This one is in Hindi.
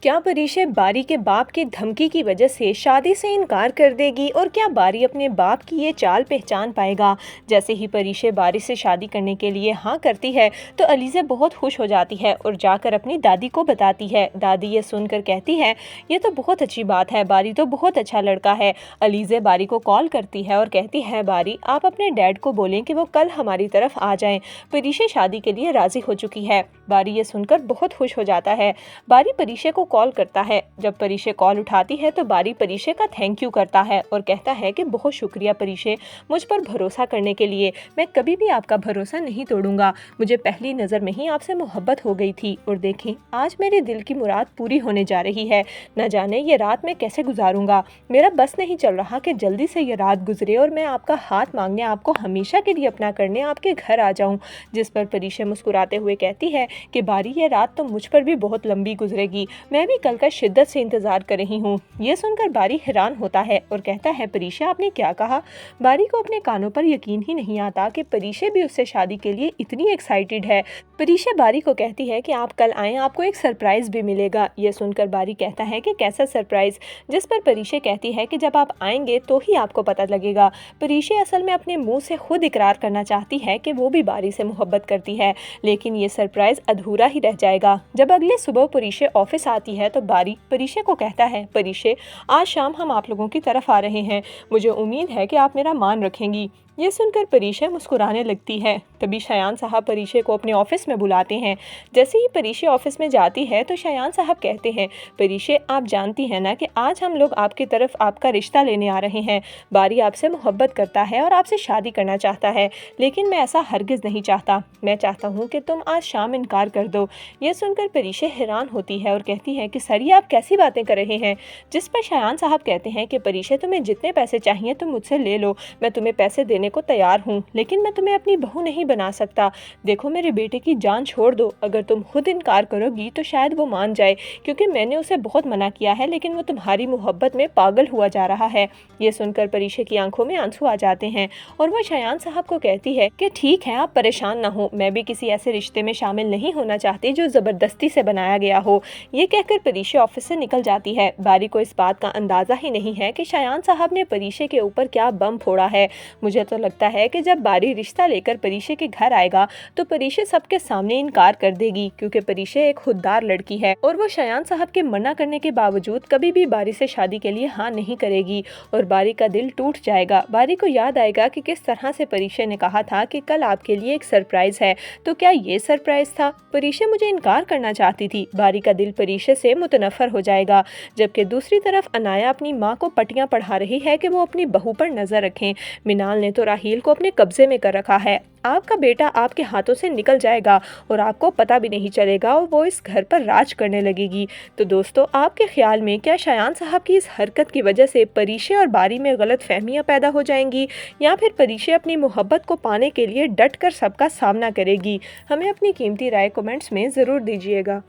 क्या परीक्षे बारी के बाप की धमकी की वजह से शादी से इनकार कर देगी और क्या बारी अपने बाप की ये चाल पहचान पाएगा। जैसे ही परीक्षे बारी से शादी करने के लिए हाँ करती है तो अलीज़ा बहुत खुश हो जाती है और जाकर अपनी दादी को बताती है। दादी ये सुनकर कहती है, ये तो बहुत अच्छी बात है, बारी तो बहुत अच्छा लड़का है। अलीज़ा बारी को कॉल करती है और कहती है, बारी आप अपने डैड को बोलें कि वो कल हमारी तरफ आ जाएं। परीक्षे शादी के लिए राजी हो चुकी है। बारी ये सुनकर बहुत खुश हो जाता है। बारी परीक्षे को कॉल करता है। जब परीक्षे कॉल उठाती है तो बारी परीक्षे का थैंक यू करता है और कहता है कि बहुत शुक्रिया परीक्षे, मुझ पर भरोसा करने के लिए। मैं कभी भी आपका भरोसा नहीं तोड़ूंगा। मुझे पहली नज़र में ही आपसे मोहब्बत हो गई थी और देखें आज मेरे दिल की मुराद पूरी होने जा रही है। न जाने ये रात मैं कैसे गुजारूंगा। मेरा बस नहीं चल रहा कि जल्दी से ये रात गुजरे और मैं आपका हाथ मांगने, आपको हमेशा के लिए अपना करने आपके घर आ जाऊं। जिस पर परीक्षे मुस्कुराते हुए कहती है कि बारी ये रात तो मुझ पर भी बहुत लंबी गुजरेगी। मैं भी कल का शिद्दत से इंतजार कर रही हूँ। ये सुनकर बारी हैरान होता है और कहता है, परीक्षा आपने क्या कहा। बारी को अपने कानों पर यकीन ही नहीं आता कि परीक्षा भी उससे शादी के लिए इतनी एक्साइटेड है। परीक्षा बारी को कहती है कि आप कल आएं, आपको एक सरप्राइज भी मिलेगा। ये सुनकर बारी कहता है कि कैसा सरप्राइज। जिस पर परीक्षा कहती है कि जब आप आएंगे तो ही आपको पता लगेगा। परीक्षा असल में अपने मुंह से खुद इकरार करना चाहती है कि वो भी बारी से मोहब्बत करती है, लेकिन ये सरप्राइज अधूरा ही रह जाएगा। जब अगले सुबह परीक्षा ऑफिस आती है तो बारी परीक्षा को कहता है, परीक्षा आज शाम हम आप लोगों की तरफ आ रहे हैं। मुझे उम्मीद है कि आप मेरा मान रखेंगी। ये सुनकर परीक्षा मुस्कुराने लगती है। तभी शयान साहब परीक्षा को अपने ऑफिस में बुलाते हैं। जैसे ही परीक्षा ऑफिस में जाती है तो शयान साहब कहते हैं, परीक्षा आप जानती हैं ना कि आज हम लोग आपकी तरफ आपका रिश्ता लेने आ रहे हैं। बारी आपसे मोहब्बत करता है और आपसे शादी करना चाहता है, लेकिन मैं ऐसा हरगिज़ नहीं चाहता। मैं चाहता हूँ कि तुम आज शाम इनकार कर दो। ये सुनकर परीक्षा हैरान होती है और कहती है कि सर ये आप कैसी बातें कर रहे हैं। जिस पर शयान साहब कहते हैं कि परीक्षा तुम्हें जितने पैसे चाहिए तुम मुझसे ले लो, मैं तुम्हें पैसे देने को तैयार हूँ, लेकिन मैं तुम्हें अपनी बहू नहीं बना सकता। देखो मेरे बेटे की जान छोड़ दो। अगर तुम खुद इनकार करोगी तो शायद वो मान जाए, क्योंकि मैंने उसे बहुत मना किया है, लेकिन वो तुम्हारी मोहब्बत में पागल हुआ जा रहा है। ये सुनकर परीक्षा की आंखों में आंसू आ जाते हैं और वह शयान साहब को कहती है कि ठीक है आप परेशान ना हो, मैं भी किसी ऐसे रिश्ते में शामिल नहीं होना चाहती जो जबरदस्ती से बनाया गया हो। ये कहकर परीक्षा ऑफिस से निकल जाती है। बारी को इस बात का अंदाजा ही नहीं है कि शयान साहब ने परीक्षा के ऊपर क्या बम फोड़ा है। मुझे तो लगता है कि जब बारी रिश्ता लेकर परीक्षा के घर आएगा तो परीक्षा सबके सामने इनकार कर देगी, क्योंकि परीक्षा एक खुददार लड़की है और वो शयान साहब के मना करने के बावजूद कभी भी बारी से शादी के लिए हाँ नहीं करेगी और बारी का दिल टूट जाएगा। बारी को याद आएगा कि किस तरह से परीक्षा ने कहा था कि कल आपके लिए एक सरप्राइज है, तो क्या ये सरप्राइज था। परीक्षा मुझे इनकार करना चाहती थी। बारी का दिल परीक्षा से मुतनफर हो जाएगा। जबकि दूसरी तरफ अनाया अपनी माँ को पटियां पढ़ा रही है कि वो अपनी बहू पर नजर रखें। मिनाल ने तो राहील को अपने कब्जे में कर रखा है। आपका बेटा आपके हाथों से निकल जाएगा और आपको पता भी नहीं चलेगा और वो इस घर पर राज करने लगेगी। तो दोस्तों आपके ख्याल में क्या शयान साहब की इस हरकत की वजह से परीक्षा और बारी में गलत फहमियाँ पैदा हो जाएंगी, या फिर परीक्षा अपनी मोहब्बत को पाने के लिए डट कर सबका सामना करेगी। हमें अपनी कीमती राय कमेंट्स में ज़रूर दीजिएगा।